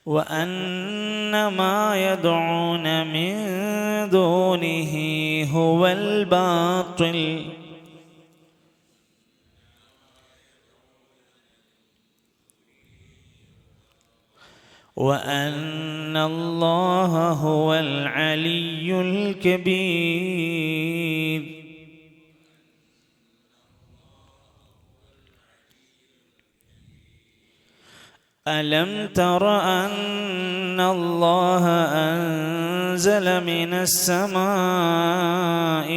وأن ما يدعون من دونه هو الباطل وأن الله هو العلي الكبير. ألم تر أن الله أنزل من السماء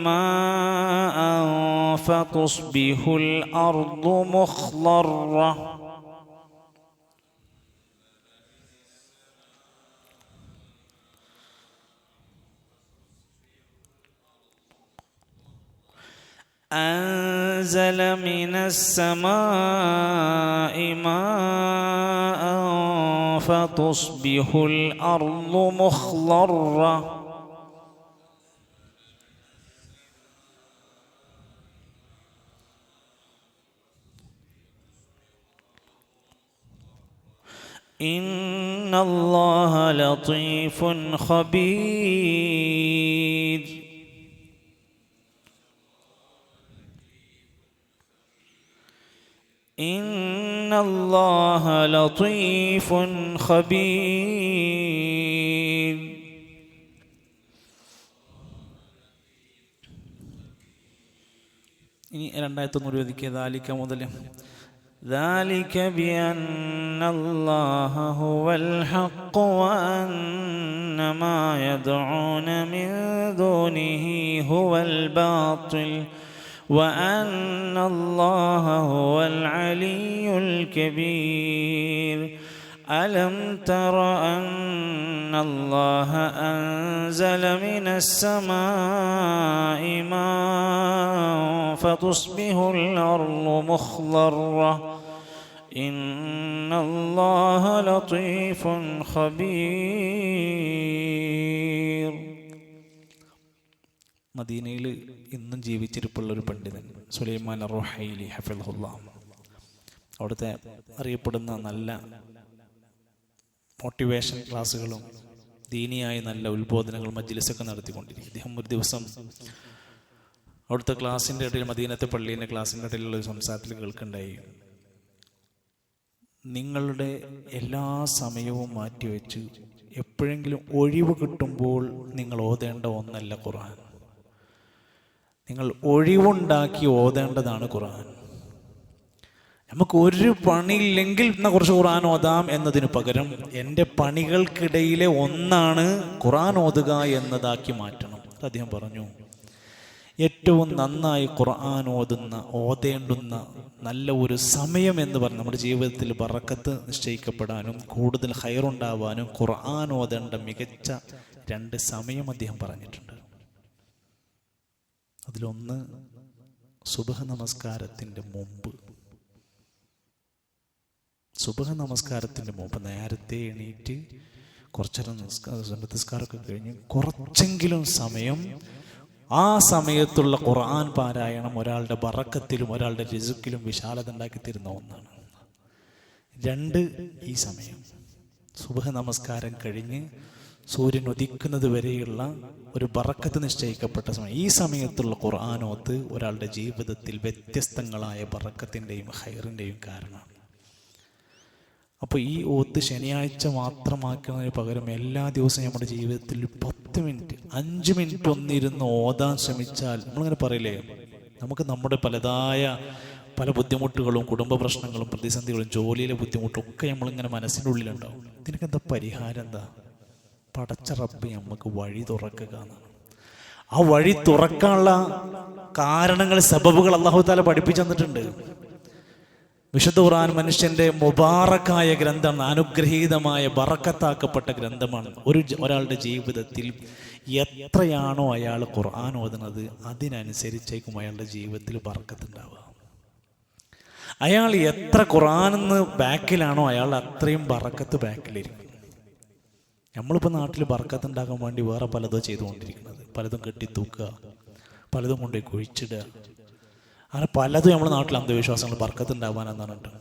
ماء فتصبح الأرض مخضرة أنزل من السماء ماء فتصبح الأرض مخضرة إن الله لطيف خبير. إن الله لطيف خبير. ഇനി 220 ذلك മുതൽ ذلك بأن الله هو الحق وأن ما يدعون من دونه هو الباطل وأن الله هو العلي الكبير. ألم تر أن الله أنزل من السماء ماء فتصبح الأرض مخضرة إن الله لطيف خبير. മദീനയിൽ ഇന്നും ജീവിച്ചിരിപ്പുള്ള ഒരു പണ്ഡിതൻ സുലൈമാൻ അർ-റുഹൈലി ഹഫിളഹുല്ലാഹ്, അവിടുത്തെ അറിയപ്പെടുന്ന നല്ല മോട്ടിവേഷൻ ക്ലാസ്സുകളും ദീനിയായി നല്ല ഉത്ബോധനങ്ങൾ മജ്ലിസൊക്കെ നടത്തിക്കൊണ്ടിരിക്കും. അദ്ദേഹം ഒരു ദിവസം അവിടുത്തെ ക്ലാസ്സിൻ്റെ ഇടയിൽ, മദീനത്തെ പള്ളീൻ്റെ ക്ലാസ്സിൻ്റെ ഇടയിലുള്ള ഒരു സംസാരത്തിൽ കേൾക്കുണ്ടായി, നിങ്ങളുടെ എല്ലാ സമയവും മാറ്റിവെച്ച് എപ്പോഴെങ്കിലും ഒഴിവ് കിട്ടുമ്പോൾ നിങ്ങൾ ഓതേണ്ട ഒന്നല്ല ഖുർആൻ. നിങ്ങൾ ഒഴിവുണ്ടാക്കി ഓതേണ്ടതാണ് ഖുർആൻ. നമുക്ക് ഒരു പണിയില്ലെങ്കിൽ എന്നാൽ കുറച്ച് ഖുർആൻ ഓതാം എന്നതിന് പകരം എൻ്റെ പണികൾക്കിടയിലെ ഒന്നാണ് ഖുർആൻ ഓതുക എന്നതാക്കി മാറ്റണം. അദ്ദേഹം പറഞ്ഞു, ഏറ്റവും നന്നായി ഖുർആൻ ഓതേണ്ടുന്ന നല്ല ഒരു സമയം എന്ന് പറഞ്ഞാൽ നമ്മുടെ ജീവിതത്തിൽ ബറക്കത്ത് നിശ്ചയിക്കപ്പെടാനും കൂടുതൽ ഖൈറുണ്ടാവാനും ഖുർആൻ ഓതേണ്ട മികച്ച 2 സമയം അദ്ദേഹം പറഞ്ഞിട്ടുണ്ട്. അതിലൊന്ന് സുബ്ഹ് നമസ്കാരത്തിൻ്റെ മുമ്പ്. സുബ്ഹ് നമസ്കാരത്തിൻ്റെ മുമ്പ് നേരത്തെ എണീറ്റ് കുറച്ചേരം നിസ്കാരമൊക്കെ കഴിഞ്ഞ് കുറച്ചെങ്കിലും സമയം, ആ സമയത്തുള്ള ഖുർആൻ പാരായണം ഒരാളുടെ ബറക്കത്തിലും ഒരാളുടെ റിസ്ക്കിലും വിശാലത ഉണ്ടാക്കി തരുന്ന ഒന്നാണ്. 2, ഈ സമയം സുബ്ഹ് നമസ്കാരം കഴിഞ്ഞ് സൂര്യൻ ഉദിക്കുന്നത് വരെയുള്ള ഒരു ബറക്കത്ത് നിശ്ചയിക്കപ്പെട്ട സമയം. ഈ സമയത്തുള്ള ഖുർആനോത്ത് ഒരാളുടെ ജീവിതത്തിൽ വ്യത്യസ്തങ്ങളായ ബറക്കത്തിൻ്റെയും ഖൈറിൻ്റെയും കാരണമാണ്. അപ്പോൾ ഈ ഓത്ത് ശനിയാഴ്ച മാത്രമാക്കുന്നതിന് പകരം എല്ലാ ദിവസവും നമ്മുടെ ജീവിതത്തിൽ 10 മിനിറ്റ് 5 മിനിറ്റ് ഒന്നിരുന്ന് ഓതാൻ ശ്രമിച്ചാൽ, നമ്മളിങ്ങനെ പറയില്ലേ, നമുക്ക് നമ്മുടെ പല ബുദ്ധിമുട്ടുകളും കുടുംബ പ്രശ്നങ്ങളും പ്രതിസന്ധികളും ജോലിയിലെ ബുദ്ധിമുട്ടും ഒക്കെ നമ്മളിങ്ങനെ മനസ്സിൻ്റെ ഉള്ളിലുണ്ടാവും. ഇതിനൊക്കെ എന്താ പരിഹാരം? എന്താ? പടച്ച റബ്ബ് നമുക്ക് വഴി തുറക്കുക എന്നാണ്. ആ വഴി തുറക്കാനുള്ള കാരണങ്ങൾ, സബബുകൾ അല്ലാഹു തആല പഠിപ്പിച്ചു തന്നിട്ടുണ്ട്. വിശുദ്ധ ഖുർആൻ മനുഷ്യന്റെ മുബാറക്കായ ഗ്രന്ഥമാണ്, അനുഗ്രഹീതമായ ബറക്കത്താക്കപ്പെട്ട ഗ്രന്ഥമാണ്. ഒരാളുടെ ജീവിതത്തിൽ എത്രയാണോ അയാൾ ഖുർആൻ ഓതുന്നത് അതിനനുസരിച്ചേക്കും അയാളുടെ ജീവിതത്തിൽ ബറക്കത്ത് ഉണ്ടാവുക. അയാൾ എത്ര ഖുർആനിന്ന് ബാക്കിലാണോ അയാൾ അത്രയും ബറക്കത്ത് ബാക്കിലിരിക്കും. നമ്മളിപ്പോൾ നാട്ടിൽ ബറക്കത്ത് ഉണ്ടാക്കാൻ വേണ്ടി വേറെ പലതോ ചെയ്തുകൊണ്ടിരിക്കുന്നത്, പലതും കെട്ടിത്തൂക്കുക, പലതും കൊണ്ടുപോയി കുഴിച്ചിടുക, അങ്ങനെ പലതും നമ്മുടെ നാട്ടിൽ അന്ധവിശ്വാസങ്ങൾ ബറക്കത്ത് ഉണ്ടാവാനെന്നാണ് കേട്ടോ.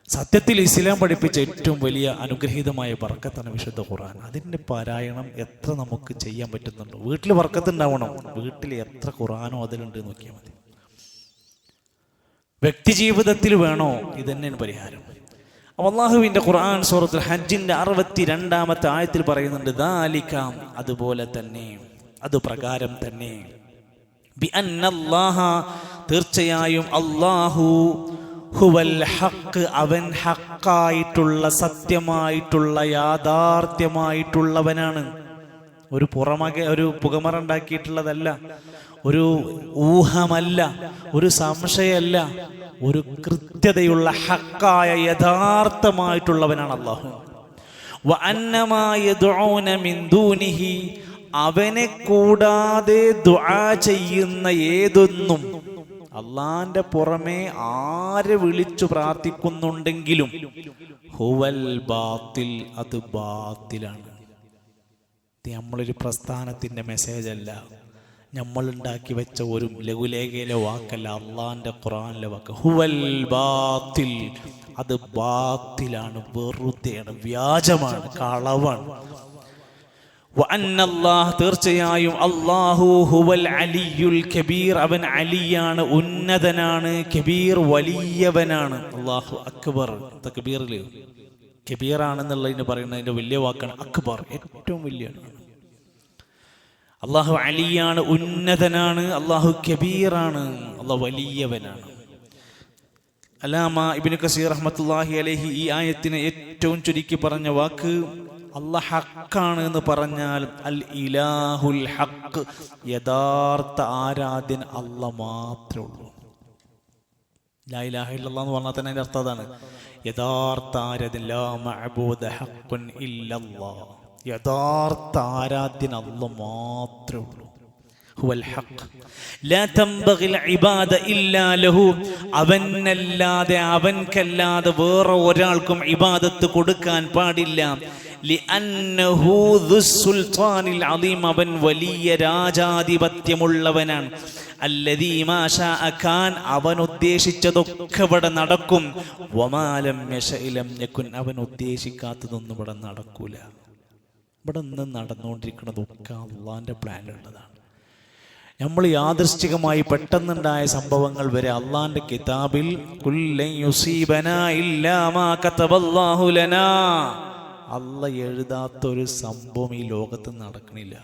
സത്യത്തിൽ ഇസ്ലാം പഠിപ്പിച്ച ഏറ്റവും വലിയ അനുഗ്രഹീതമായ ബറക്കത്താണ് വിശുദ്ധ ഖുർആൻ. അതിൻ്റെ പാരായണം എത്ര നമുക്ക് ചെയ്യാൻ പറ്റുന്നുണ്ടോ? വീട്ടിൽ ബറക്കത്ത് ഉണ്ടാവണം, വീട്ടിൽ എത്ര ഖുർആനോ അതിലുണ്ട് നോക്കിയാൽ മതി. വ്യക്തി ജീവിതത്തിൽ വേണോ? ഇതന്നെയാണ് പരിഹാരം. അല്ലാഹുവിൻ്റെ ഖുർആൻ സൂറത്തുൽ ഹജ്ജിൻ്റെ 62-ാമത്തെ ആയത്തിൽ പറയുന്നുണ്ട്, ദാലിക, അതുപോലെ തന്നെ, അതുപ്രകാരം തന്നെ, ബിഅന്നല്ലാഹ, തീർച്ചയായും അല്ലാഹു, ഹുവൽ ഹഖ്, അവൻ ഹക്കായിട്ടുള്ള, സത്യമായിട്ടുള്ള, യാഥാർത്ഥ്യമായിട്ടുള്ളവനാണ്. ഒരു പുകമറ ഉണ്ടാക്കിയിട്ടുള്ളതല്ല, ഒരു ഊഹമല്ല, ഒരു സംശയമല്ല, ഒരു കൃത്യതയുള്ള ഹക്കായ യഥാർത്ഥമായിട്ടുള്ളവനാണ് അല്ലാഹു. വഅന്നമാ യദ്ഊന മിൻ ദൂനിഹി, അവനെ കൂടാതെ ദുആ ചെയ്യുന്ന ഏതൊന്നും, അള്ളാന്റെ പുറമെ ആരെ വിളിച്ചു പ്രാർത്ഥിക്കുന്നുണ്ടെങ്കിലും, ഹുവൽ ബാത്തിൽ, അത് ബാത്തിലാണ്. നമ്മളൊരു പ്രസ്ഥാനത്തിന്റെ മെസ്സേജ് അല്ല, നമ്മൾ ഉണ്ടാക്കി വെച്ച ഒരു ലഘുലേഖയിലെ വാക്കല്ല, അള്ളാന്റെ ഖുർആനിലെ വാക്ക്. ഹുവൽ ബാത്തിൽ, അത് ബാത്തിലാണ്, വെറുതെയാണ്, വ്യാജമാണ്, കളവാണ്. വഅന്നല്ലാഹ്, തീർച്ചയായും അല്ലാഹു, ഹുവൽ അലിയുൽ കബീർ, അവൻ അലിയാണ്, ഉന്നതനാണ്, കബീർ, വലിയവനാണ്. അല്ലാഹു അക്ബർ, തക്ബീറിൽ കബീറാണെന്നുള്ളതിന് പറയുന്നതിന്റെ വലിയ വാക്കാണ് അക്ബർ, ഏറ്റവും വലിയ. അല്ലാഹു അലിയാണ്, ഉന്നതനാണ്, അല്ലാഹു കബീറാണ്, അല്ലാഹു വലിയവനാണ്. അല്ലാമ ഇബ്നു കസീർ റഹ്മത്തുള്ളാഹി അലൈഹി ഈ ആയത്തിനെ ഏറ്റവും ചുരുക്കി പറഞ്ഞ വാക്ക്, അല്ലാഹ് ഹക്കാണ് എന്ന് പറഞ്ഞാൽ അൽ ഇലാഹുൽ ഹക്ക്, യഥാർത്ഥ ആരാധ്യൻ അല്ലാഹ് മാത്രമേ ഉള്ളൂ. ലാ ഇലാഹ ഇല്ലല്ലാഹ് എന്ന് പറഞ്ഞാൽ തന്നെ അതിന്റെ അർത്ഥം അതാണ്, യഥാർത്ഥ ആരാധ്യൻ, ലാ മഅബൂദ ഹഖ്ഖുൻ ഇല്ലല്ലാഹ്, യഥാർത്ഥ ആരാധ്യൻ അല്ലാഹ് മാത്രമേ ഉള്ളൂ. ഹുവൽ ഹഖ് ലാ തംബഗിൽ ഇബാദ ഇല്ലാ ലഹു, അവനല്ലാതെ, അവൻക്കല്ലാതെ വേറെ ഒരാൾക്കും ഇബാദത്ത് കൊടുക്കാൻ പാടില്ല. ലിഅന്നഹു ദുസ്സുൽത്താനിൽ അദീം, അവൻ വലിയ രാജാധിപത്യമുള്ളവനാണ്. അല്ലദീ മാ ശാഅ കാൻ, അവൻ ഉദ്ദേശിച്ചതൊക്കെ ഇവിടെ നടക്കും. വമാ ലം യശഅ ലം യകുൻ, അവൻ ഉദ്ദേശിക്കാത്തതൊന്നും ഇവിടെ നടക്കൂല. ഇവിടെ നിന്ന് നടന്നുകൊണ്ടിരിക്കുന്നതൊക്കെ അള്ളാന്റെ പ്ലാനിലുള്ളതാണ്. നമ്മൾ യാദൃശ്ചികമായി പെട്ടെന്നുണ്ടായ സംഭവങ്ങൾ വരെ അള്ളാന്റെ കിതാബിൽ കുല്ലൻ യുസീബനാ ഇല്ലാ മാ കതബല്ലാഹു ലനാ, അല്ലാഹ് എഴുതാത്തൊരു സംഭവം ഈ ലോകത്ത് നടക്കണില്ല.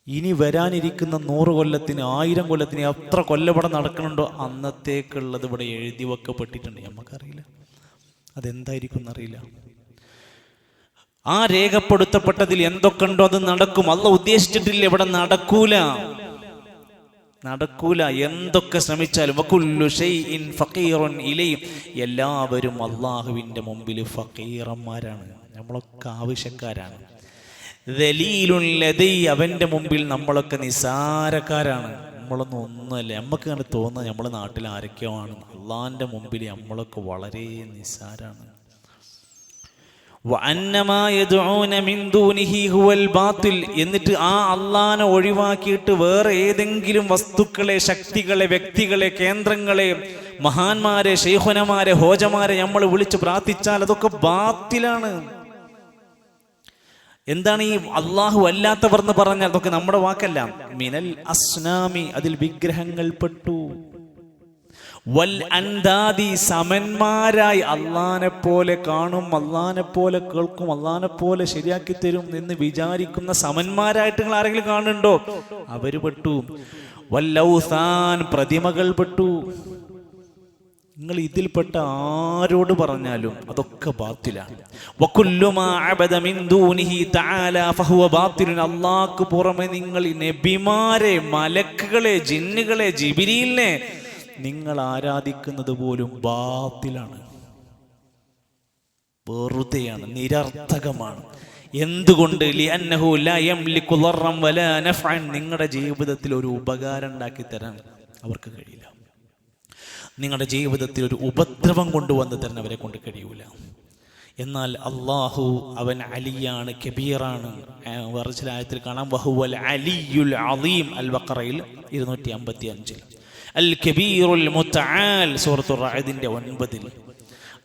ഇനി വരാനിരിക്കുന്ന 100 കൊല്ലത്തിന്, 1000 കൊല്ലത്തിന്, എത്ര കൊല്ലം നടക്കണുണ്ടോ അന്നത്തേക്കുള്ളത് ഇവിടെ എഴുതി വെക്കപ്പെട്ടിട്ടുണ്ട്. നമുക്കറിയില്ല അതെന്തായിരിക്കും എന്നറിയില്ല. ആ രേഖപ്പെടുത്തപ്പെട്ടതിൽ എന്തൊക്കെ ഉണ്ടോ അത് നടക്കും. അല്ലാഹ് ഉദ്ദേശിച്ചിട്ടില്ല ഇവിടെ നടക്കൂല. എന്തൊക്കെ ശ്രമിച്ചാലും. വകുല്ലു ഷൈഇൻ ഫഖീറുൻ ഇലൈഹി, എല്ലാവരും അല്ലാഹുവിൻ്റെ മുമ്പിൽ ഫഖീറന്മാരാണ്, നമ്മളൊക്കെ ആവശ്യക്കാരാണ്. ദലീലുൻ ലദൈ, അവൻ്റെ മുമ്പിൽ നമ്മളൊക്കെ നിസാരക്കാരാണ്, നമ്മളൊന്നും ഒന്നുമല്ല. നമുക്ക് അങ്ങനെ തോന്നുന്നത് നമ്മുടെ നാട്ടിൽ ആരൊക്കെയോ ആണ്, അള്ളാഹിൻ്റെ മുമ്പിൽ നമ്മളൊക്കെ വളരെ നിസാരാണ്. വഅന്നമാ യദ്ഊന മിൻ ദൂനിഹി ഹുവൽ ബാത്തിൽ, എന്നിട്ട് ആ അള്ളാനെ ഒഴിവാക്കിയിട്ട് വേറെ ഏതെങ്കിലും വസ്തുക്കളെ, ശക്തികളെ, വ്യക്തികളെ, കേന്ദ്രങ്ങളെ, മഹാന്മാരെ, ശൈഖുനമാരെ, ഹോജമാരെ നമ്മൾ വിളിച്ച് പ്രാർത്ഥിച്ചാൽ അതൊക്കെ ബാത്തിലാണ്. എന്താണ് ഈ അള്ളാഹു അല്ലാത്തവർ എന്ന് പറഞ്ഞാൽ? അതൊക്കെ നമ്മുടെ വാക്കല്ല. മിനൽ അസ്നാമി, അതിൽ വിഗ്രഹങ്ങൾ പെട്ടു. വൽ അൻദാദി, സമന്മാരായി അള്ളാനെ പോലെ കാണും, അള്ളാനെ പോലെ കേൾക്കും, അള്ളാനെ പോലെ ശരിയാക്കി തരും എന്ന് വിചാരിക്കുന്ന സമന്മാരായിട്ട് നിങ്ങൾ ആരെങ്കിലും കാണുന്നുണ്ടോ? അവര് പെട്ടു. വല്ലൗസാൻ, പ്രതിമകൾ പെട്ടു. നിങ്ങൾ ഇതിൽപ്പെട്ട ആരോട് പറഞ്ഞാലും അതൊക്കെ ബാത്തിലാണ്. വകുല്ലു മാ അബദ മിൻ ദൂനിഹി തആല ഫഹുവ ബാത്തിലുൻ, അല്ലാഹുവിന് പുറമെ നിങ്ങൾ നബിമാരെ, മലക്കുകളെ, ജിന്നുകളെ, ജിബ്രീലിനെ നിങ്ങൾ ആരാധിക്കുന്നത് പോലും ബാത്തിലാണ്, വെറുതെയാണ്, നിരർത്ഥകമാണ്. എന്തുകൊണ്ട്? ലിഅന്നഹു ലാ യംലികു ദർറൻ വലാ നഫ്അൻ, നിങ്ങളുടെ ജീവിതത്തിൽ ഒരു ഉപകാരം ഉണ്ടാക്കി തരാൻ അവർക്ക് കഴിയില്ല. നിങ്ങളുടെ ജീവിതത്തിൽ ഒരു ഉപദ്രവം കൊണ്ടുവന്ന് തരാൻ അവരെ കൊണ്ട് കഴിയൂല. എന്നാൽ അള്ളാഹു അവൻ അലിയാണ്, കബീറാണ്. വേറെ ചില ആയത്തിൽ കാണാം വഹുവൽ അലിയുൽ അലീം, അൽ ബഖറയിൽ 255 അൽ കബീറുൽ മുതആൽ സൂറത്തുർ റഅദിന്റെ 9.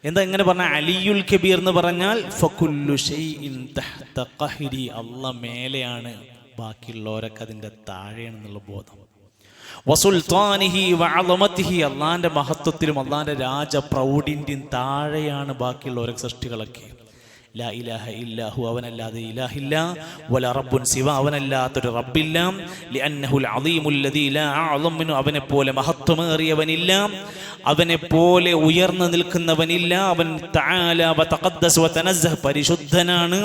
എന്താ ഇങ്ങനെ പറഞ്ഞ അലിയുൽ കബീർ എന്ന് പറഞ്ഞാൽ ഫകുല്ലു ഷൈഇൻ തഹ്ത ഖഹ്രി, അല്ലാഹ് മേലെയാണ്, ബാക്കിയുള്ളവരൊക്കെ അതിൻ്റെ താഴെയാണെന്നുള്ള ബോധം. വസുൽത്താനിഹി വഅളമതിഹി, അള്ളാന്റെ മഹത്വത്തിലും അള്ളാന്റെ രാജപ്രൗഢിന്റെയും താഴെയാണ് ബാക്കിയുള്ളവരൊക്കെ സൃഷ്ടികളൊക്കെ. ലാ ഇലാഹ ഇല്ലാഹു, അവനല്ലാതെ ഇലാഹില്ല. വല റബ്ബുൻ സിവ, അവനല്ലാത്തൊരു റബ്ബില്ല. ലിഅന്നഹുൽ അളീമുൽ ലദീ ലാ അഅ്ളം മിൻഹു, അവനെ പോലെ മഹത്വമേറിയവനില്ല, അവനെ പോലെ ഉയർന്നു നിൽക്കുന്നവനില്ല. അവൻ തആല വതഖദ്ദസ വതനസ്സഹ, പരിശുദ്ധനാണ്.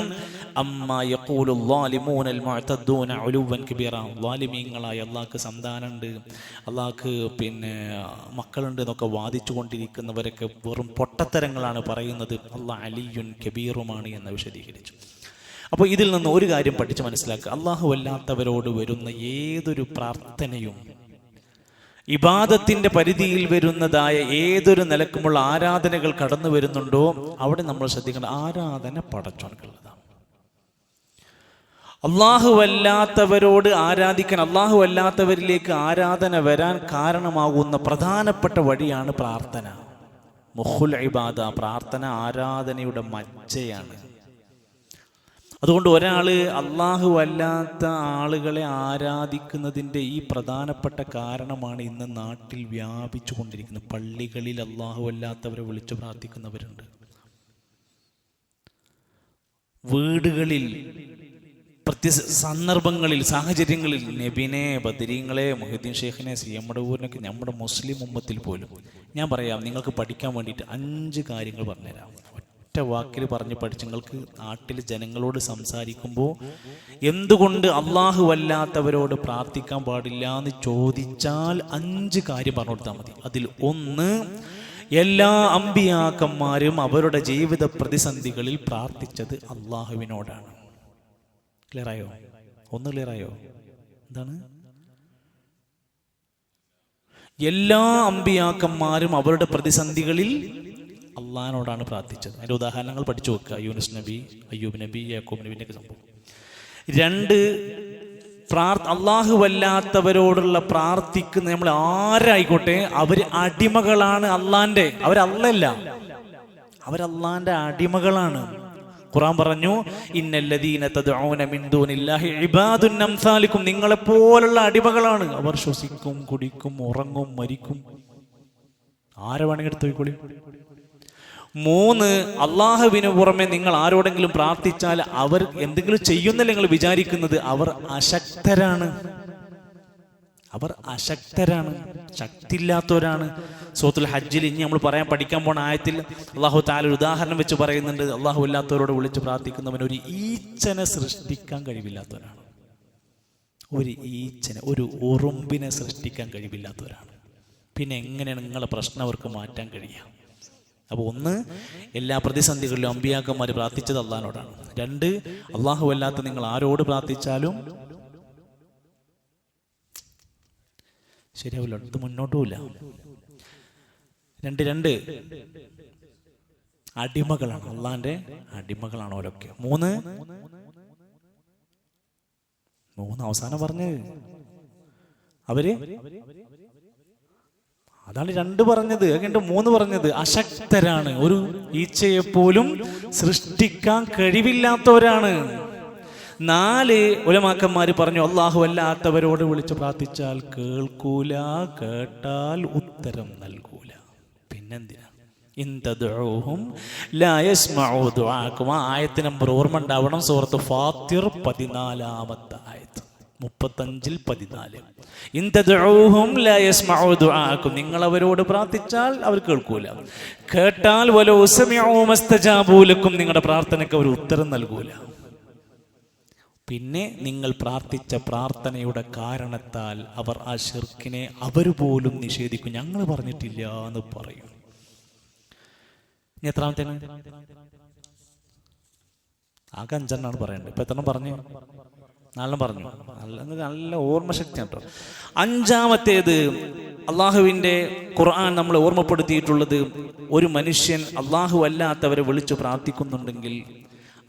അമ്മാ യഖൂലുൽ ളാലിമൂനൽ മുഅ്തദൂന ഉലുവൻ കബീറ, ളാലിമീങ്ങളായ അള്ളാഹ്ക്ക് സന്താനമുണ്ട്, അള്ളാഹ്ക്ക് മക്കളുണ്ട് എന്നൊക്കെ വാദിച്ചു കൊണ്ടിരിക്കുന്നവരൊക്കെ വെറും പൊട്ടത്തരങ്ങളാണ് പറയുന്നത്. അള്ളാഹ് അലിയുൻ കബീറുമാണ് എന്ന് വിശദീകരിച്ചു. അപ്പോൾ ഇതിൽ നിന്ന് ഒരു കാര്യം പഠിച്ച് മനസ്സിലാക്കുക, അള്ളാഹു അല്ലാത്തവരോട് വരുന്ന ഏതൊരു പ്രാർത്ഥനയും, ഇബാദത്തിന്റെ പരിധിയിൽ വരുന്നതായ ഏതൊരു നിലക്കുമുള്ള ആരാധനകൾ കടന്നു വരുന്നുണ്ടോ അവിടെ നമ്മൾ ശ്രദ്ധിക്കേണ്ട, ആരാധന പടച്ചോൻക്കുള്ളതാണ്. അല്ലാഹുവല്ലാത്തവരോട് ആരാധിക്കാൻ, അല്ലാഹുവല്ലാത്തവരിലേക്ക് ആരാധന വരാൻ കാരണമാകുന്ന പ്രധാനപ്പെട്ട വഴിയാണ് പ്രാർത്ഥന. മുഖുൽ ഇബാദ, പ്രാർത്ഥന ആരാധനയുടെ മജ്ജയാണ്. അതുകൊണ്ട് ഒരാൾ അല്ലാഹുവല്ലാത്ത ആളുകളെ ആരാധിക്കുന്നതിൻ്റെ ഈ പ്രധാനപ്പെട്ട കാരണമാണ് ഇന്ന് നാട്ടിൽ വ്യാപിച്ചു കൊണ്ടിരിക്കുന്നത്. പള്ളികളിൽ അല്ലാഹുവല്ലാത്തവരെ വിളിച്ചു പ്രാർത്ഥിക്കുന്നവരുണ്ട്. വീടുകളിൽ സന്ദർഭങ്ങളിൽ, സാഹചര്യങ്ങളിൽ നബിനെ, ബദരീങ്ങളെ, മുഹീദ്ദീൻ ഷേഖിനെ, സി എം മടവൂരിനൊക്കെ നമ്മുടെ മുസ്ലിം ഉമ്മത്തിൽ പോലും ഞാൻ പറയാം, നിങ്ങൾക്ക് പഠിക്കാൻ വേണ്ടിയിട്ട് 5 കാര്യങ്ങൾ പറഞ്ഞുതരാം. ഒറ്റ വാക്കിൽ പറഞ്ഞ് പഠിച്ച് നിങ്ങൾക്ക് നാട്ടിൽ ജനങ്ങളോട് സംസാരിക്കുമ്പോൾ എന്തുകൊണ്ട് അല്ലാഹുവല്ലാത്തവരോട് പ്രാർത്ഥിക്കാൻ പാടില്ല എന്ന് ചോദിച്ചാൽ 5 കാര്യം പറഞ്ഞു കൊടുത്താൽ മതി. അതിൽ ഒന്ന്, എല്ലാ അമ്പിയാക്കന്മാരും അവരുടെ ജീവിത പ്രതിസന്ധികളിൽ പ്രാർത്ഥിച്ചത് അള്ളാഹുവിനോടാണ്. ക്ലിയറായോ? ഒന്ന് ക്ലിയറായോ? എന്താണ്? എല്ലാ അമ്പിയാക്കന്മാരും അവരുടെ പ്രതിസന്ധികളിൽ അള്ളാഹിനോടാണ് പ്രാർത്ഥിച്ചത്. അതിന്റെ ഉദാഹരണങ്ങൾ പഠിച്ചു വെക്കുക. യൂനുസ് നബി, അയ്യൂബ് നബി, യാക്കൂബ് നബിന്റെ ഒക്കെ സംഭവം. 2, അള്ളാഹുവല്ലാത്തവരോടുള്ള പ്രാർത്ഥിക്കുന്ന നമ്മൾ ആരായിക്കോട്ടെ, അവര് അടിമകളാണ് അള്ളാന്റെ. അവരല്ലല്ല, അവരല്ലാന്റെ അടിമകളാണ്. ഖുർആൻ പറഞ്ഞു, ഇന്നല്ലദീന തദ്ഊന മിൻ ദൂനില്ലാഹി ഇബാദുൻ അംസാലിക്കും, നിങ്ങളെ പോലുള്ള അടിമകളാണ്. അവർ ശ്വസിക്കും, കുടിക്കും, ഉറങ്ങും, മരിക്കും. ആരെ വേണമെങ്കിൽ എടുത്തു പോയിക്കോളി. 3, അള്ളാഹുവിന് പുറമെ നിങ്ങൾ ആരോടെങ്കിലും പ്രാർത്ഥിച്ചാൽ അവർ എന്തെങ്കിലും ചെയ്യുന്നില്ല നിങ്ങൾ വിചാരിക്കുന്നത് അവർ അശക്തരാണ്. അവർ അശക്തരാണ്, ശക്തിയില്ലാത്തവരാണ്. സൂറത്തുൽ ഹജ്ജിൽ ഇനി നമ്മൾ പഠിക്കാൻ പോണ ആയത്തിൽ അള്ളാഹു തആല ഒരു ഉദാഹരണം വെച്ച് പറയുന്നുണ്ട്. അള്ളാഹു ഇല്ലാത്തവരോട് വിളിച്ച് പ്രാർത്ഥിക്കുന്നവൻ ഒരു ഈച്ചനെ സൃഷ്ടിക്കാൻ കഴിവില്ലാത്തവരാണ്. ഒരു ഈച്ചനെ, ഒരു ഉറുമ്പിനെ സൃഷ്ടിക്കാൻ കഴിവില്ലാത്തവരാണ്. പിന്നെ എങ്ങനെയാണ് നിങ്ങളെ പ്രശ്നം അവർക്ക് മാറ്റാൻ കഴിയുക? അപ്പോൾ 1, എല്ലാ പ്രതിസന്ധികളിലും അമ്പിയാക്കന്മാർ പ്രാർത്ഥിച്ചത് അള്ളാഹിനോടാണ്. 2, അള്ളാഹു അല്ലാത്ത നിങ്ങൾ ആരോട് പ്രാർത്ഥിച്ചാലും ശരിയാവില്ല, ഇത് മുന്നോട്ടുമില്ല. 2 അടിമകളാണ്, അള്ളാന്റെ അടിമകളാണ് അവരൊക്കെ. 3 അവസാനം പറഞ്ഞ് അവര്, അതാണ് 2 പറഞ്ഞത്. അതുകൊണ്ട് 3 പറഞ്ഞത് അശക്തരാണ്, ഒരു ഈച്ചയെപ്പോലും സൃഷ്ടിക്കാൻ കഴിവില്ലാത്തവരാണ്. 4 ഉലമാക്കന്മാര് പറഞ്ഞു, അള്ളാഹു അല്ലാത്തവരോട് വിളിച്ച് പ്രാർത്ഥിച്ചാൽ കേൾക്കൂല, കേട്ടാൽ ഉത്തരം നൽകൂല. പിന്നെന്തിനാ? ഇൻതദ്ഉഹും ലാ യസ്മഉ ദുആക്കും. ആ ആയത്ത് നമ്പർ ഓർമ്മ ഉണ്ടാവണം. സൂറത്ത് ഫാത്തിർ 14-ാമത്തെ ആയത്ത്, 35-14. ഇൻതദ്ഉഹും ലാ യസ്മഉ ദുആക്കും, നിങ്ങൾ അവരോട് പ്രാർത്ഥിച്ചാൽ അവർ കേൾക്കൂല, കേട്ടാൽ വലൗ സമിഉ മസ്തജാബൂ ലക്കും, നിങ്ങളുടെ പ്രാർത്ഥനയ്ക്ക് അവർ ഉത്തരം നൽകൂല. പിന്നെ നിങ്ങൾ പ്രാർത്ഥിച്ച പ്രാർത്ഥനയുടെ കാരണത്താൽ അവർ ആ ശിർക്കിനെ അവർ പോലും നിഷേധിക്കും. ഞങ്ങൾ പറഞ്ഞിട്ടില്ല എന്ന് പറയും. എത്രാമത്തെ? ആകെ 5 പറയണ്ടത്. ഇപ്പൊ എത്ര പറഞ്ഞു? 4 പറഞ്ഞു. നല്ല ഓർമ്മശക്തി കേട്ടോ. 5-ാമത്തേത് അള്ളാഹുവിൻ്റെ ഖുർആൻ നമ്മളെ ഓർമ്മപ്പെടുത്തിയിട്ടുള്ളത്, ഒരു മനുഷ്യൻ അള്ളാഹു അല്ലാത്തവരെ വിളിച്ചു പ്രാർത്ഥിക്കുന്നുണ്ടെങ്കിൽ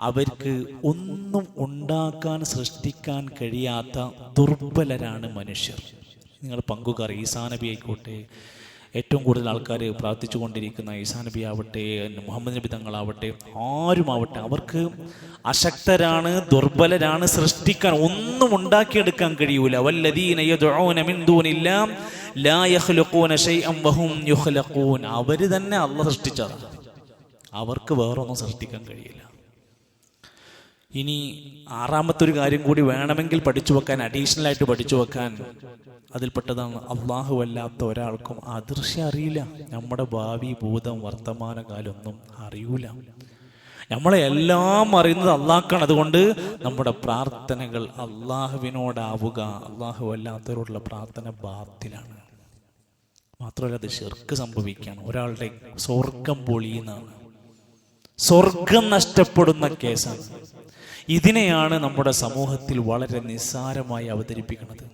അവർക്ക് ഒന്നും ഉണ്ടാക്കാൻ സൃഷ്ടിക്കാൻ കഴിയാത്ത ദുർബലരാണ് മനുഷ്യർ. നിങ്ങൾ പങ്കുകാർ ഈസാ നബി ആയിക്കോട്ടെ, ഏറ്റവും കൂടുതൽ ആൾക്കാർ പ്രാർത്ഥിച്ചു കൊണ്ടിരിക്കുന്ന ഈസാ നബി ആവട്ടെ, മുഹമ്മദ് നബി തങ്ങളാവട്ടെ, ആരുമാവട്ടെ, അവർക്ക് അശക്തരാണ്, ദുർബലരാണ്, സൃഷ്ടിക്കാൻ ഒന്നും ഉണ്ടാക്കിയെടുക്കാൻ കഴിയൂല. വല്ലദീന യദ്ഊന മിൻ ദൂനില്ലാഹ് ലാ യഖ്ലുഖൂന ശൈഅൻ വഹും യുഖ്ലഖൂൻ. അവർ തന്നെ അല്ലാഹ് സൃഷ്ടിച്ചതാണ്, അവർക്ക് വേറൊന്നും സൃഷ്ടിക്കാൻ കഴിയില്ല. ഇനി ആറാമത്തെ ഒരു കാര്യം കൂടി വേണമെങ്കിൽ പഠിച്ചു വെക്കാൻ, അഡീഷണലായിട്ട് പഠിച്ചു വെക്കാൻ, അതിൽപ്പെട്ടതാണ് അള്ളാഹു അല്ലാത്ത ഒരാൾക്കും അദൃശ്യം അറിയില്ല. നമ്മുടെ ഭാവി, ഭൂതം, വർത്തമാനകാലമൊന്നും അറിയൂല. നമ്മളെ എല്ലാം അറിയുന്നത് അള്ളാഹ്ക്കാണ്. അതുകൊണ്ട് നമ്മുടെ പ്രാർത്ഥനകൾ അള്ളാഹുവിനോടാവുക. അള്ളാഹു അല്ലാത്തവരോടുള്ള പ്രാർത്ഥന ബാത്തിലാണ്. മാത്രമല്ല അത് ശിർക്ക് സംഭവിക്കുകയാണ്. ഒരാളുടെ സ്വർഗം പൊളിയുന്നതാണ്, സ്വർഗം നഷ്ടപ്പെടുന്ന കേസാണ്. ഇതിനെയാണ് നമ്മുടെ സമൂഹത്തിൽ വളരെ നിസ്സാരമായി അവതരിപ്പിക്കുന്നത്.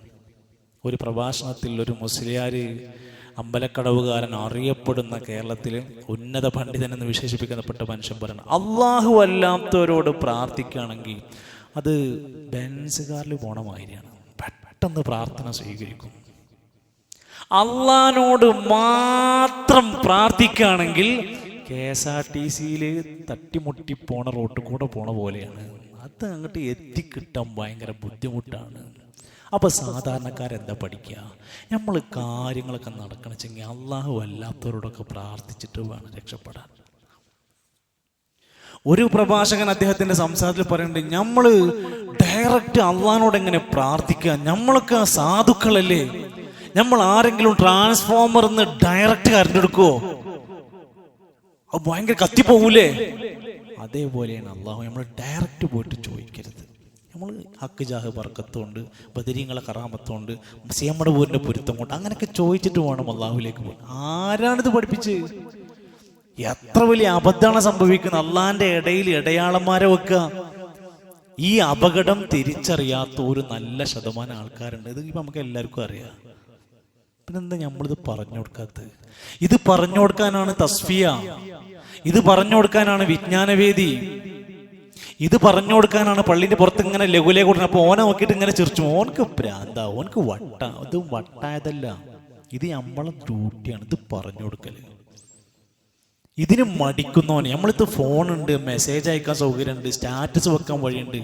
ഒരു പ്രഭാഷണത്തിൽ ഒരു മുസ്ലിയാർ, അമ്പലക്കടവുകാരൻ, അറിയപ്പെടുന്ന കേരളത്തിൽ ഉന്നത പണ്ഡിതൻ എന്ന് വിശേഷിപ്പിക്കപ്പെട്ട മനുഷ്യൻ പറയണം, അള്ളാഹു അല്ലാത്തവരോട് പ്രാർത്ഥിക്കുകയാണെങ്കിൽ അത് ബെൻസ് കാറിൽ പോണ മാതിരിയാണ്, പെട്ടെന്ന് പ്രാർത്ഥന സ്വീകരിക്കും. അള്ളാഹിനോട് മാത്രം പ്രാർത്ഥിക്കുകയാണെങ്കിൽ KSRTCയിൽ തട്ടിമുട്ടി പോണ റോട്ടിൽ കൂടെ പോണ പോലെയാണ്. അത് അങ്ങോട്ട് എത്തിക്കിട്ടാൻ ഭയങ്കര ബുദ്ധിമുട്ടാണ്. അപ്പോൾ സാധാരണക്കാരെന്താ പഠിക്കുക? നമ്മൾ കാര്യങ്ങളൊക്കെ നടക്കണമെങ്കിൽ അള്ളാഹു അല്ലാത്തവരോടൊക്കെ പ്രാർത്ഥിച്ചിട്ട് വേണം രക്ഷപ്പെടാൻ. ഒരു പ്രഭാഷകൻ അദ്ദേഹത്തിൻ്റെ സംസാരത്തിൽ പറയുന്നുണ്ട്, നമ്മൾ ഡയറക്റ്റ് അള്ളാഹിനോട് എങ്ങനെ പ്രാർത്ഥിക്കുക? നമ്മളൊക്കെ സാധുക്കളല്ലേ? നമ്മൾ ആരെങ്കിലും ട്രാൻസ്ഫോമറിന്ന് ഡയറക്റ്റ് കറണ്ട് എടുക്കുവോ? അത് ഭയങ്കര കത്തിപ്പോകൂലേ? അതേപോലെയാണ് അള്ളാഹു. നമ്മൾ ഡയറക്റ്റ് പോയിട്ട് ചോദിക്കരുത്. നമ്മൾ ഹക്ക് ജാഹ് ബർക്കത്തുകൊണ്ട്, ബദരീങ്ങളെ കറാമത്തുകൊണ്ട്, സിയമ്മടെ പൂരിൻ്റെ പൊരുത്തം കൊണ്ട് അങ്ങനെയൊക്കെ ചോദിച്ചിട്ട് വേണം അള്ളാഹുലേക്ക് പോകാൻ. ആരാണിത് പഠിപ്പിച്ച്? എത്ര വലിയ അബദ്ധമാണ് സംഭവിക്കുന്നത്. അള്ളാഹിൻ്റെ ഇടയിൽ ഇടയാളന്മാരെ വെക്കുക. ഈ അപകടം തിരിച്ചറിയാത്ത ഒരു നല്ല ശതമാനം ആൾക്കാരുണ്ട്. ഇത് ഇപ്പം നമുക്ക് എല്ലാവർക്കും അറിയാം. പിന്നെന്താ നമ്മളിത് പറഞ്ഞു കൊടുക്കാത്തത്? ഇത് പറഞ്ഞു കൊടുക്കാനാണ് തസ്ഫിയ, ഇത് പറഞ്ഞു കൊടുക്കാനാണ് വിജ്ഞാനവേദി, ഇത് പറഞ്ഞു കൊടുക്കാനാണ് പള്ളിൻ്റെ പുറത്ത് ഇങ്ങനെ ലഘുലേ കൊടുക്കണം. അപ്പോൾ ഓനെ നോക്കിയിട്ട് ഇങ്ങനെ ചിരിച്ചു, ഓനക്ക് ഭ്രാന്ത, ഓനക്ക് വട്ട. ഇത് വട്ടായതല്ല, ഇത് നമ്മളെ ഡ്യൂട്ടിയാണ്. ഇത് പറഞ്ഞു കൊടുക്കൽ. ഇതിന് മടിക്കുന്നവന്, നമ്മളിത് ഫോണുണ്ട്, മെസ്സേജ് അയക്കാൻ സൗകര്യമുണ്ട്, സ്റ്റാറ്റസ് വെക്കാൻ വഴിയുണ്ട്,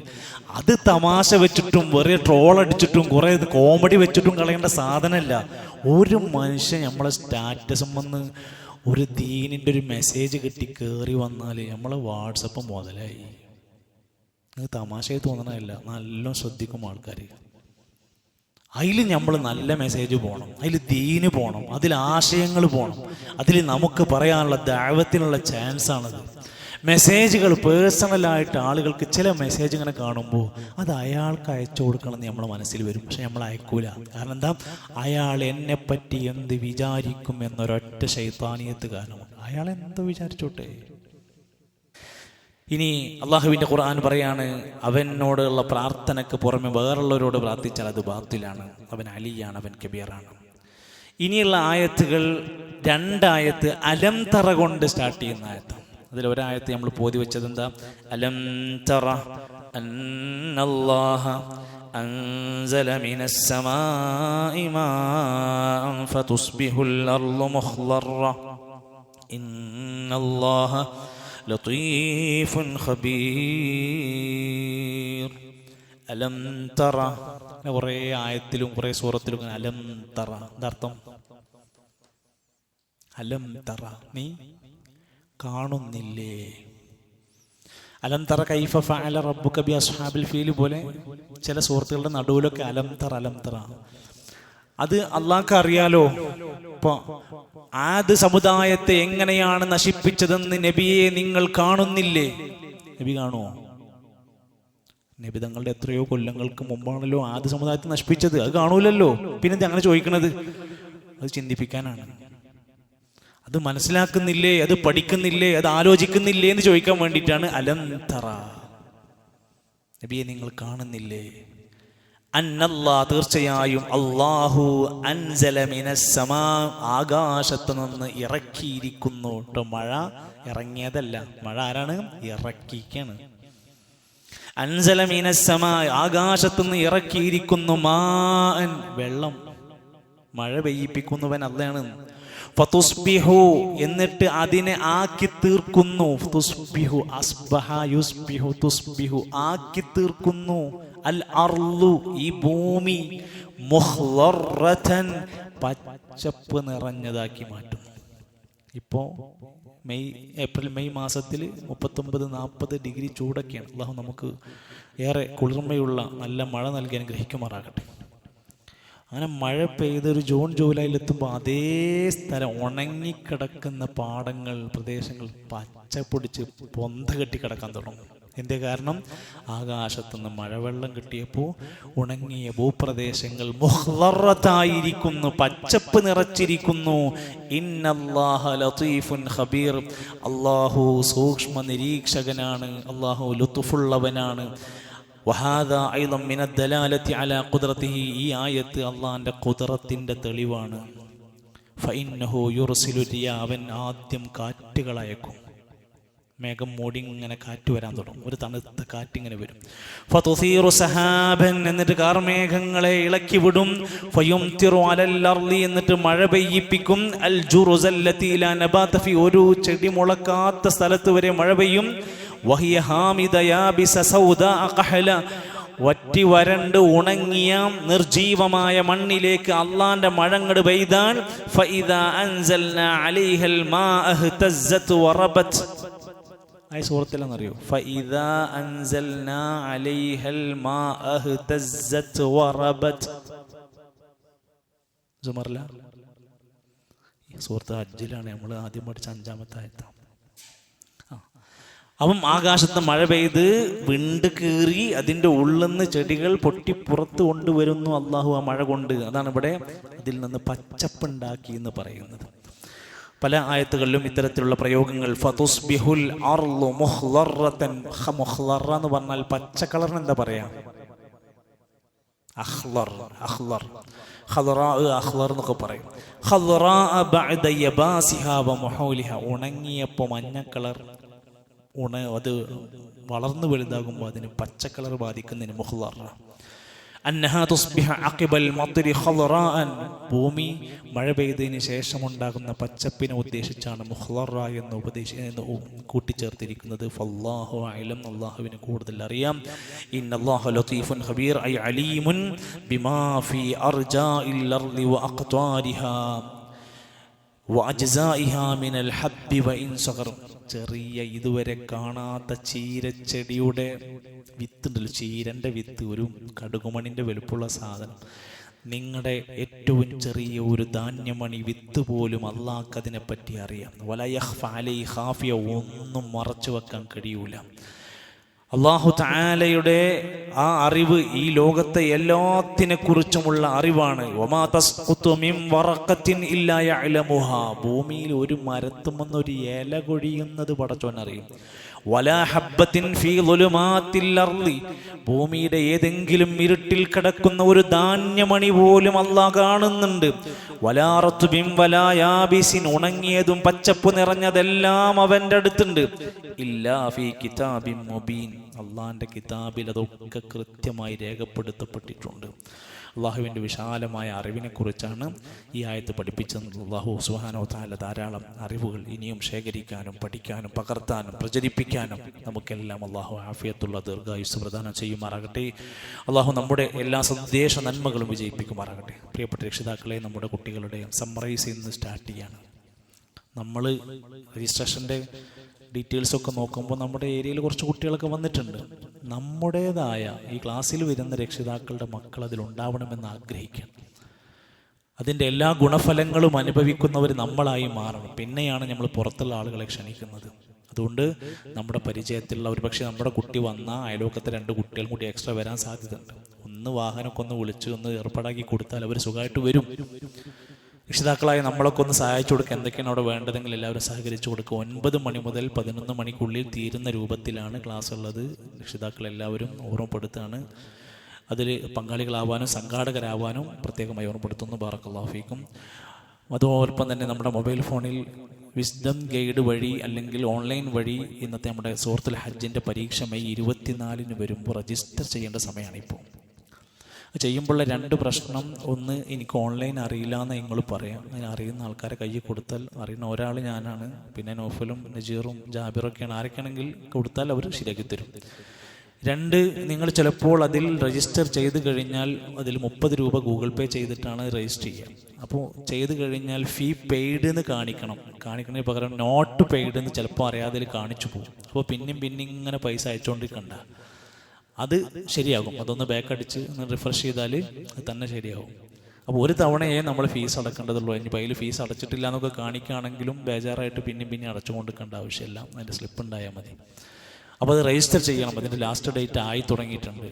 അത് തമാശ വെച്ചിട്ടും വെറുതെ ട്രോൾ അടിച്ചിട്ടും കുറേ കോമഡി വെച്ചിട്ടും കളയേണ്ട സാധനമല്ല. ഒരു മനുഷ്യൻ നമ്മളെ സ്റ്റാറ്റസും വന്ന് ഒരു ദീനിൻ്റെ ഒരു മെസ്സേജ് കിട്ടി കയറി വന്നാൽ നമ്മളെ വാട്സപ്പ് മുതലായി. നിങ്ങൾക്ക് തമാശയായി തോന്നണമല്ല, നല്ല ശ്രദ്ധിക്കും ആൾക്കാർ. അതിൽ നമ്മൾ നല്ല മെസ്സേജ് പോകണം, അതിൽ ദീന് പോകണം, അതിൽ ആശയങ്ങൾ പോകണം, അതിൽ നമുക്ക് പറയാനുള്ള ദഅവത്തിനുള്ള ചാൻസാണത്. മെസ്സേജുകൾ പേഴ്സണലായിട്ട് ആളുകൾക്ക് ചില മെസ്സേജ് ഇങ്ങനെ കാണുമ്പോൾ അത് അയാൾക്ക് അയച്ചു കൊടുക്കണമെന്ന് നമ്മളെ മനസ്സിൽ വരും. പക്ഷെ നമ്മൾ അയക്കൂല. കാരണം എന്താ? അയാൾ എന്നെപ്പറ്റി എന്ത് വിചാരിക്കും എന്നൊരൊറ്റ ശൈത്താനിയത്ത് കാരണമാണ്. അയാൾ എന്തോ വിചാരിച്ചോട്ടെ. ഇനി അള്ളാഹുവിൻ്റെ ഖുർആൻ പറയാണ്, അവനോടുള്ള പ്രാർത്ഥനയ്ക്ക് പുറമെ വേറുള്ളവരോട് പ്രാർത്ഥിച്ചാൽ അത് ബാത്തിലാണ്, അവൻ അലിയാണ്, അവൻ കബീറാണ്. ഇനിയുള്ള ആയത്തുകൾ, രണ്ടായത്ത് അലം തറ കൊണ്ട് സ്റ്റാർട്ട് ചെയ്യുന്ന ആയത്താണ്. അതിലൊരായത്ത് നമ്മൾ പോതി വെച്ചത് എന്താ? അലം തറ അന്നല്ലാഹ അൻസല മിനസ് സമാഇ മാഅൻ ഫതുസ്ബിഹുൽ അർളു മുഖ്ളറ ഇന്നല്ലാഹ ലതീഫുൻ ഖബീർ. അലം തറ, കുറേ ആയത്തിലും കുറേ സൂറത്തിലും അലം തറ. എന്താർത്ഥം? അലം തറ, നീ കാണുന്നില്ലേ? അലം തറ കൈഫ ഫഅല റബ്ബുക ബി അസ്ഹാബിൽ ഫീൽ പോലെ ചില സൂറത്തുകളുടെ നടുവിലൊക്കെ അലം തറ അലം തറ. അത് അള്ളാഹ്ക്ക് അറിയാലോ. ഇപ്പൊ ആദ് സമുദായത്തെ എങ്ങനെയാണ് നശിപ്പിച്ചതെന്ന് നബിയെ നിങ്ങൾ കാണുന്നില്ലേ? നബി കാണുമോ? നബി തങ്ങളുടെ എത്രയോ കൊല്ലങ്ങൾക്ക് മുമ്പാണല്ലോ ആദ് സമുദായത്തെ നശിപ്പിച്ചത്. അത് കാണൂലല്ലോ. പിന്നെ അങ്ങനെ ചോദിക്കണത് അത് ചിന്തിപ്പിക്കാനാണ്. അത് മനസ്സിലാക്കുന്നില്ലേ, അത് പഠിക്കുന്നില്ലേ, അത് ആലോചിക്കുന്നില്ലേ എന്ന് ചോദിക്കാൻ വേണ്ടിയിട്ടാണ് അലം തറ. നബിയെ നിങ്ങൾ കാണുന്നില്ലേ? തീർച്ചയായും അല്ലാഹു അൻസല മിനസ്സമാ ആകാശത്ത് നിന്ന് ഇറക്കിയിരിക്കുന്നു. മഴ ഇറങ്ങിയതല്ല, മഴ ആരാണ് ഇറക്കിക്കാണ്. അൻസല മിനസ്സമാ ആകാശത്ത് നിന്ന് ഇറക്കിയിരിക്കുന്നു മാഅൻ വെള്ളം, മഴ പെയ്യിപ്പിക്കുന്നവൻ അതാണ്. ഫതുസ്ബിഹു എന്നിട്ട് അതിനെ ആക്കി തീർക്കുന്നു. തുസ്ബിഹു അസ്ബഹ യുസ്ബിഹു തുസ്ബിഹു ആക്കി തീർക്കുന്നു. അൽ അർളു ഈ ഭൂമി മുഖ്ളറതൻ പച്ചപ്പ് നിറഞ്ഞതാക്കി മാറ്റുന്നു. ഇപ്പോൾ ഏപ്രിൽ മെയ് മാസത്തിൽ 39-40 ഡിഗ്രി ചൂടൊക്കെയാണ്. അല്ലാഹു നമുക്ക് ഏറെ കുളിർമയുള്ള നല്ല മഴ നൽകി അനുഗ്രഹിക്കുമാറാകട്ടെ. അങ്ങനെ മഴ പെയ്തൊരു ജൂൺ ജൂലൈയിലെത്തുമ്പോൾ അതേ സ്ഥലം ഉണങ്ങിക്കിടക്കുന്ന പാടങ്ങൾ പ്രദേശങ്ങൾ പച്ച പൊടിച്ച് പൊന്ത കെട്ടി കിടക്കാൻ തുടങ്ങും. എന്തേ കാരണം? ആകാശത്തുനിന്ന് മഴവെള്ളം കിട്ടിയപ്പോൾ ഉണങ്ങിയ ഭൂപ്രദേശങ്ങൾ മുഖ്ളറതായിരിക്കുന്നു, പച്ചപ്പ് നിറച്ചിരിക്കുന്നു. ഇന്നല്ലാഹ ലതീഫുൻ ഖബീർ, അല്ലാഹു സൂക്ഷ്മ നിരീക്ഷകനാണ്, അല്ലാഹു ലുത്ഫുള്ളവനാണ്. വഹാദാ അയ്ളൻ മിനദ് ദലാലത്തി അലാ ഖുദ്റതിഹി, ഈ ആയത്ത് അല്ലാഹുവിന്റെ ഖുദ്റത്തിന്റെ തെളിവാണ്. ഫഇന്നഹു യുർസിലു റിയാ, അവൻ ആദ്യം കാറ്റുകൾ അയക്കും. മേഘം മൂടി ഇങ്ങനെ കാറ്റ് വരാൻ തുടങ്ങും, ഒരു തണുത്ത കാറ്റിങ്ങനെ വരും. ഫതുസീറു സഹാബൻ, എന്നിട്ട് കാർമേഘങ്ങളെ ഇളക്കി വിടും. ഫയുംതിറു അലൽ അർളി, എന്നിട്ട് മഴ പെയ്യിപ്പിക്കും. അൽ ജുറുസല്ലതി ലാ നബാത ഫി, ഒരു ചെടി മുളക്കാത്ത സ്ഥലത്ത് വരെ മഴ പെയ്യും. വഹിയ ഹാമിദ യാബിസ സൗദാ ഖഹല, വറ്റി വരണ്ട് ഉണങ്ങിയ നിർജീവമായ മണ്ണിലേക്ക് അള്ളാന്റെ മഴങ്ങട് പെയ്താൻ. ഫഇദാ അൻസൽനാ അലൈഹൽ മാഅ ഇഹ്തസ്സത് വറബത്, ആ സൂറത്തിലെന്നറിയോ? ഫഇദാ അൻസൽനാ അലൈഹൽ മാഅ ഇഹ്തസ്സത് വറബത്. സുമർല സൂറത്ത് ഹജ്ജിലാണ് നമ്മൾ ആദ്യം പഠിച്ച 5-ാമത്തെ ആയത്ത്. അപ്പം ആകാശത്ത് മഴ പെയ്ത് വിണ്ട് കീറി അതിൻ്റെ ഉള്ളിൽ നിന്ന് ചെടികൾ പൊട്ടി പുറത്ത് കൊണ്ടുവരുന്നു അള്ളാഹു ആ മഴ കൊണ്ട്. അതാണ് ഇവിടെ അതിൽ നിന്ന് പച്ചപ്പുണ്ടാക്കി എന്ന് പറയുന്നത്. പല ആയത്തുകളിലും ഇത്തരത്തിലുള്ള പ്രയോഗങ്ങൾ. ഫതുസ്ബിഹുൽ അർളു മുഖ്ളറതൻ, മുഖ്ളറ എന്ന് പറഞ്ഞാൽ പച്ച കളറിന് എന്താ പറയാ? അഖ്ളർ, അഖ്ളർ, ഖളറാ, അഖ്ളർ എന്നൊക്കെ പറയും. ഖളറാ ബഅദ യബാസിഹാ വമുഹൂലിഹാ, ഉണങ്ങിയപ്പോൾ മഞ്ഞ കളർ, അത് വളർന്നു വലുതാകുമ്പോൾ അതിന് പച്ചക്കളർ ബാധിക്കുന്നതിന് മുഖ്ളറ. അന്നഹാ തുസ്ബിഹ അഖിബൽ മത്രി ഖളറാൻ, ഭൂമി മഴ പെയ്തതിന് ശേഷമുണ്ടാകുന്ന പച്ചപ്പിനെ ഉദ്ദേശിച്ചാണ് മുഖ്ളറ എന്ന് കൂട്ടിച്ചേർത്തിരിക്കുന്നത്. ഫല്ലാഹു അഅലം, അല്ലാഹുവിന് കൂടുതൽ അറിയാം. ഇന്നല്ലാഹ ലതീഫുൻ ഖബീർ, ഐ അലീമുൻ ബിമാ ഫീ അർജാഇൽ അർളി വഅഖ്താരിഹാ വഅജ്സാഇഹാ മിനൽ ഹബ്ബി വഇൻ സഗർ, ചെറിയ ഇതുവരെ കാണാത്ത ചീരച്ചെടിയുടെ വിത്തുണ്ടല്ലോ, ചീരൻ്റെ വിത്ത്, ഒരു കടുകുമണിൻ്റെ വലുപ്പമുള്ള സാധനം. നിങ്ങളുടെ ഏറ്റവും ചെറിയ ഒരു ധാന്യമണി വിത്ത് പോലും അല്ലാഹ്ക്ക് അതിനെപ്പറ്റി അറിയാം. വലാ യഖ്ഫ അലൈഹി ഖാഫിയ, ഒന്നും മറച്ചു വെക്കാൻ കഴിയൂല. അല്ലാഹു തആലയുടെ ആ അറിവ് ഈ ലോകത്തെ എല്ലാത്തിനെ കുറിച്ചുമുള്ള അറിവാണ്. വമാ തസ്ഖുതു മിൻ വറഖത്തിൻ ഇല്ലാ യഅലമുഹാ, ഭൂമിയിൽ ഒരു മരത്തുമെന്നൊരു ഇല കൊഴിയുന്നത് പടച്ചോനറിയും. വലാ ഹബ്ബത്തിൻ ഫീ ളുലുമാത്തിൽ അർളി, ഭൂമിയുടെ ഏതെങ്കിലും ഇരുട്ടിൽ കിടക്കുന്ന ഒരു ധാന്യമണി പോലും അല്ലാഹ് കാണുന്നുണ്ട്. വലാ റത്ബിൻ വലാ യാബിസിൻ, ഉണങ്ങിയതും പച്ചപ്പ് നിറഞ്ഞതെല്ലാം അവന്റെ അടുത്തുണ്ട്. ഇല്ലാ ഫീ കിതാബിൻ മുബീൻ, അള്ളാഹിന്റെ കിതാബിൽ അതൊക്കെ കൃത്യമായി രേഖപ്പെടുത്തപ്പെട്ടിട്ടുണ്ട്. അള്ളാഹുവിൻ്റെ വിശാലമായ അറിവിനെ കുറിച്ചാണ് ഈ ആയത്ത് പഠിപ്പിച്ചത്. അള്ളാഹു സുബ്ഹാനഹു വ തആല ധാരാളം അറിവുകൾ ഇനിയും ശേഖരിക്കാനും പഠിക്കാനും പകർത്താനും പ്രചരിപ്പിക്കാനും നമുക്കെല്ലാം അള്ളാഹു ആഫിയത്തുള്ള ദീർഘായുസ്സ് പ്രദാനം ചെയ്യുമാറാകട്ടെ. അള്ളാഹു നമ്മുടെ എല്ലാ സന്ദേശ നന്മകളും വിജയിപ്പിക്കുമാറാകട്ടെ. പ്രിയപ്പെട്ട രക്ഷിതാക്കളെ, നമ്മുടെ കുട്ടികളുടെ സമ്മറൈസ് ചെയ്യുന്നത് സ്റ്റാർട്ട് ചെയ്യാണ്. നമ്മൾ രജിസ്ട്രേഷൻ്റെ ഡീറ്റെയിൽസൊക്കെ നോക്കുമ്പോൾ നമ്മുടെ ഏരിയയിൽ കുറച്ച് കുട്ടികളൊക്കെ വന്നിട്ടുണ്ട്. നമ്മുടേതായ ഈ ക്ലാസ്സിൽ വരുന്ന രക്ഷിതാക്കളുടെ മക്കൾ അതിലുണ്ടാവണമെന്ന് ആഗ്രഹിക്കണം. അതിൻ്റെ എല്ലാ ഗുണഫലങ്ങളും അനുഭവിക്കുന്നവർ നമ്മളായി മാറണം. പിന്നെയാണ് നമ്മൾ പുറത്തുള്ള ആളുകളെ ക്ഷണിക്കുന്നത്. അതുകൊണ്ട് നമ്മുടെ പരിചയത്തിലുള്ള ഒരു പക്ഷേ നമ്മുടെ കുട്ടി വന്നാൽ അയൽവക്കത്തെ 2 കുട്ടികളും കൂടി എക്സ്ട്രാ വരാൻ സാധ്യതയുണ്ട്. ഒന്ന് വാഹനമൊക്കെ ഒന്ന് വിളിച്ച് ഒന്ന് ഏർപ്പാടാക്കി കൊടുത്താൽ അവർ സുഖമായിട്ട് വരും. രക്ഷിതാക്കളായി നമ്മളൊക്കെ ഒന്ന് സഹായിച്ചു കൊടുക്കുക. എന്തൊക്കെയാണ് അവിടെ വേണ്ടതെങ്കിൽ എല്ലാവരും സഹകരിച്ചു കൊടുക്കുക. 9 മണി മുതൽ 11 മണിക്കുള്ളിൽ തീരുന്ന രൂപത്തിലാണ് ക്ലാസ് ഉള്ളത്. രക്ഷിതാക്കളെല്ലാവരും ഓർമ്മപ്പെടുത്തുകയാണ്. അതിൽ പങ്കാളികളാവാനും സംഘാടകരാവാനും പ്രത്യേകമായി ഓർമ്മപ്പെടുത്തുന്നു. ബാറക്കല്ലാഹു ഫീക്കും. അതോടൊപ്പം തന്നെ നമ്മുടെ മൊബൈൽ ഫോണിൽ വിസ്ഡം ഗൈഡ് വഴി അല്ലെങ്കിൽ ഓൺലൈൻ വഴി ഇന്നത്തെ നമ്മുടെ സൂറത്തുൽ ഹജ്ജിൻ്റെ പരീക്ഷ മെയ് 24 വരുമ്പോൾ രജിസ്റ്റർ ചെയ്യേണ്ട സമയമാണ്. ഇപ്പോൾ ചെയ്യുമ്പോഴുള്ള 2 പ്രശ്നം, ഒന്ന് എനിക്ക് ഓൺലൈൻ അറിയില്ല എന്ന് നിങ്ങൾ പറയാം. അങ്ങനെ അറിയുന്ന ആൾക്കാരെ കയ്യിൽ കൊടുത്താൽ, അറിയുന്ന ഒരാൾ ഞാനാണ്, പിന്നെ നോഫലും നജീറും ജാബിറൊക്കെയാണ്, ആരൊക്കെയാണെങ്കിൽ കൊടുത്താൽ അവർ ശരിയാക്കി തരും. 2, നിങ്ങൾ ചിലപ്പോൾ അതിൽ രജിസ്റ്റർ ചെയ്ത് കഴിഞ്ഞാൽ അതിൽ 30 രൂപ ഗൂഗിൾ പേ ചെയ്തിട്ടാണ് രജിസ്റ്റർ ചെയ്യുക. അപ്പോൾ ചെയ്ത് കഴിഞ്ഞാൽ ഫീ പെയ്ഡ് എന്ന് കാണിക്കുന്നതിന് പകരം നോട്ട് പെയ്ഡ് എന്ന് ചിലപ്പോൾ അറിയാതെ കാണിച്ചു പോകും. അപ്പോൾ പിന്നെ ഇങ്ങനെ പൈസ അയച്ചുകൊണ്ടിരിക്കണ്ട, അത് ശരിയാകും. അതൊന്ന് ബാക്ക് അടിച്ച് ഒന്ന് റിഫ്രഷ് ചെയ്താൽ അത് തന്നെ ശരിയാകും. അപ്പോൾ ഒരു തവണയേ നമ്മൾ ഫീസ് അടക്കേണ്ടതുള്ളൂ. ഇനി അതിൽ ഫീസ് അടച്ചിട്ടില്ല എന്നൊക്കെ കാണിക്കുകയാണെങ്കിലും ബേജാറായിട്ട് പിന്നെ അടച്ചുകൊണ്ടിരിക്കേണ്ട ആവശ്യമില്ല, അതിൻ്റെ സ്ലിപ്പ് ഉണ്ടായാൽ മതി. അപ്പോൾ അത് രജിസ്റ്റർ ചെയ്യണം. അതിൻ്റെ ലാസ്റ്റ് ഡേറ്റ് ആയി തുടങ്ങിയിട്ടുണ്ട്.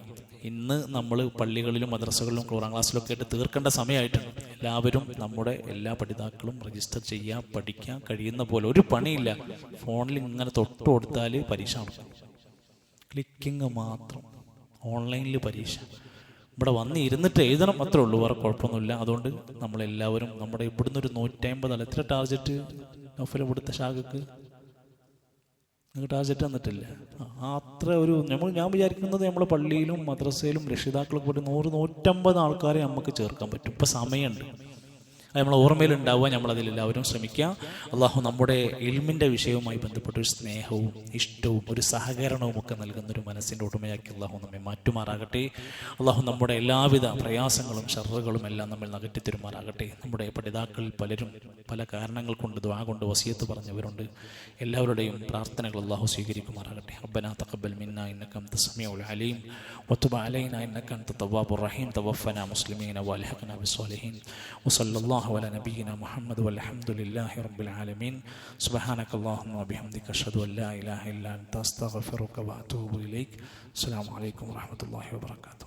ഇന്ന് നമ്മൾ പള്ളികളിലും മദ്രസകളിലും ഖുർആൻ ക്ലാസ്സിലൊക്കെ ആയിട്ട് തീർക്കേണ്ട സമയമായിട്ടുണ്ട്. എല്ലാവരും, നമ്മുടെ എല്ലാ പഠിതാക്കളും രജിസ്റ്റർ ചെയ്യുക, പഠിക്കാൻ കഴിയുന്ന പോലെ. ഒരു പണിയില്ല, ഫോണിൽ ഇങ്ങനെ തൊട്ട് കൊടുത്താൽ പരീക്ഷ നടക്കും. ക്ലിക്കിങ് മാത്രം. ഓൺലൈനിൽ പരീക്ഷ, ഇവിടെ വന്ന് ഇരുന്നിട്ട് എഴുതണം, അത്രേ ഉള്ളൂ, വേറെ കുഴപ്പമൊന്നുമില്ല. അതുകൊണ്ട് നമ്മളെല്ലാവരും നമ്മുടെ ഇവിടുന്ന് ഒരു 150 അല്ല, എത്ര ടാർജറ്റ് നൗഫൽ ഇവിടുത്തെ ശാഖക്ക്? നിങ്ങൾക്ക് ടാർജറ്റ് തന്നിട്ടില്ല. അത്ര ഒരു ഞാൻ വിചാരിക്കുന്നത് നമ്മുടെ പള്ളിയിലും മദ്രസയിലും രക്ഷിതാക്കളൊക്കെ പോയിട്ട് 100-150 ആൾക്കാരെ നമുക്ക് ചേർക്കാൻ പറ്റും. ഇപ്പം സമയമുണ്ട്, അത് നമ്മളെ ഓർമ്മയിലുണ്ടാവുക. നമ്മളതിലെല്ലാവരും ശ്രമിക്കുക. അള്ളാഹു നമ്മുടെ ഇൽമിൻ്റെ വിഷയവുമായി ബന്ധപ്പെട്ട ഒരു സ്നേഹവും ഇഷ്ടവും ഒരു സഹകരണവും ഒക്കെ നൽകുന്നൊരു മനസ്സിൻ്റെ ഉടമയാക്കി അള്ളാഹു നമ്മെ മാറ്റുമാറാകട്ടെ. അള്ളാഹു നമ്മുടെ എല്ലാവിധ പ്രയാസങ്ങളും ഷർറുകളും എല്ലാം നമ്മൾ അകറ്റിത്തരുമാറാകട്ടെ. നമ്മുടെ പഠിതാക്കളിൽ പലരും പല കാരണങ്ങൾ കൊണ്ട് ദുആ കൊണ്ട് വസിയത്ത് പറഞ്ഞവരുണ്ട്. എല്ലാവരുടെയും പ്രാർത്ഥനകൾ അള്ളാഹു സ്വീകരിക്കുമാറാകട്ടെ. റബ്ബനാ തഖബ്ബൽ മിന്നാ ഇന്നക അൻത സമീഉൽ അലീം വതുബ് അലൈനാ ഇന്നക അൻത തവ്വാബുർ റഹീം തവഫനാ മുസ്ലിമീന വഅൽഹിഖ്നാ ബിസ്സാലിഹീൻ വസല്ലല്ലാഹു على نبينا محمد والحمد لله رب العالمين. سبحانك اللهم وبحمدك أشهد أن لا إله إلا أنت أستغفرك وأتوب إليك. السلام عليكم ورحمة الله وبركاته.